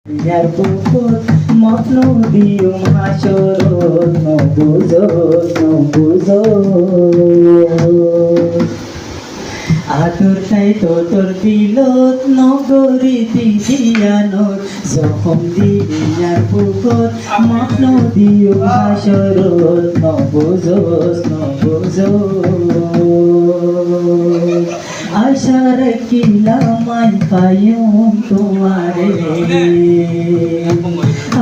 Biar puput mokno diung hasorot no buzo আতুর তাই তোর দিলত নগরীতি দিয়ানোর জখম দিয়ার পুকুর মগ্ন দিও হাসরত নবুজোস আশার কিলামাই কায়ুম তোমারে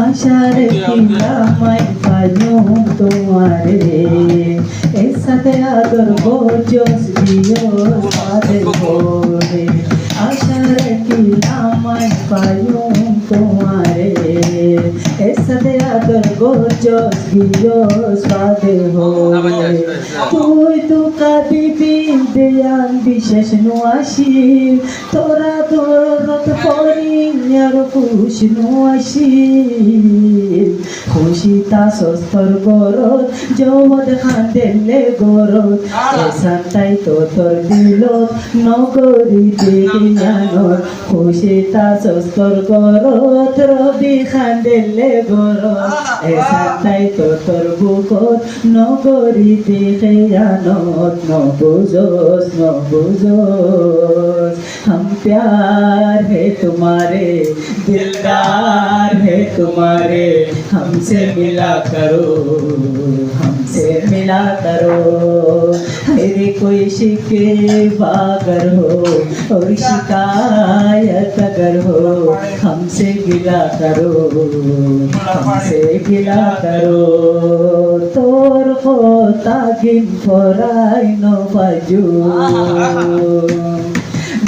আশার কিলামাই কায়ুম তোমারে এসাতে আদর গোজস দিও সাদের ভোরে আশার কিলামাই কায়ুম তোমারে এসাতে আদর গোজস দিও সাদের ভোরে তুই তো কাঁদিবি দেয়ান বিশেষ নোয়াসি তোরা তোরত পরি আর খুশ নোয়াসি খুশিতা সস্তর গরত জমদ খান্দেলে গরত এসানটাই তোর দিলত নগরীতে জ্ঞানত খুশিতা সস্তর গরত রবি খান্দেলে গরত এসানটাই তোর বুকত নগরীতে জ্ঞানত নবুজোস हम प्यार है तुम्हारे दिलदार है तुम्हारे हमसे मिला करो मेरे कोई शिकवा अगर हो और शिकायत अगर हो हमसे गिला करो तोर होता गिन फराई नो बाजू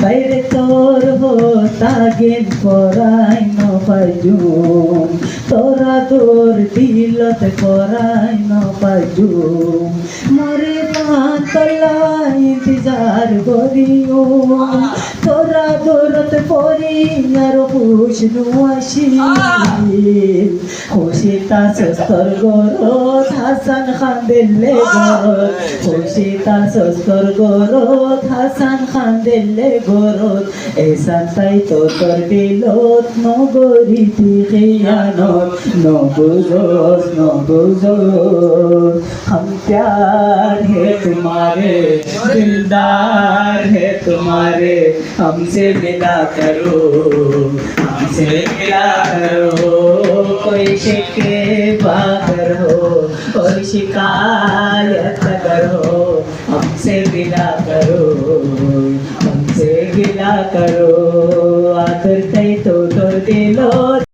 বাইরে তোর হোতা গেন পরাই ন পাজুম তোরা তোর দিলত পরাই ন পাজুম মরে পাতলা ইন্তজার করিও তোরা দৌলত পরি আর খুশ নুয়াশি খুশিতা সস্তর গরত হাসান খান দিল্লে গরত খুশিতা সস্তর গরত হাসান খান দিল্লে গরত এসানটাই তোর দিলত নগরীতি খিয়ানত নবুজোস हम प्यार है तुम्हारे दिलदार है तुम्हारे हमसे मिला करो कोई शिकवा अगर हो और शिकायत अगर हो हमसे गिला करो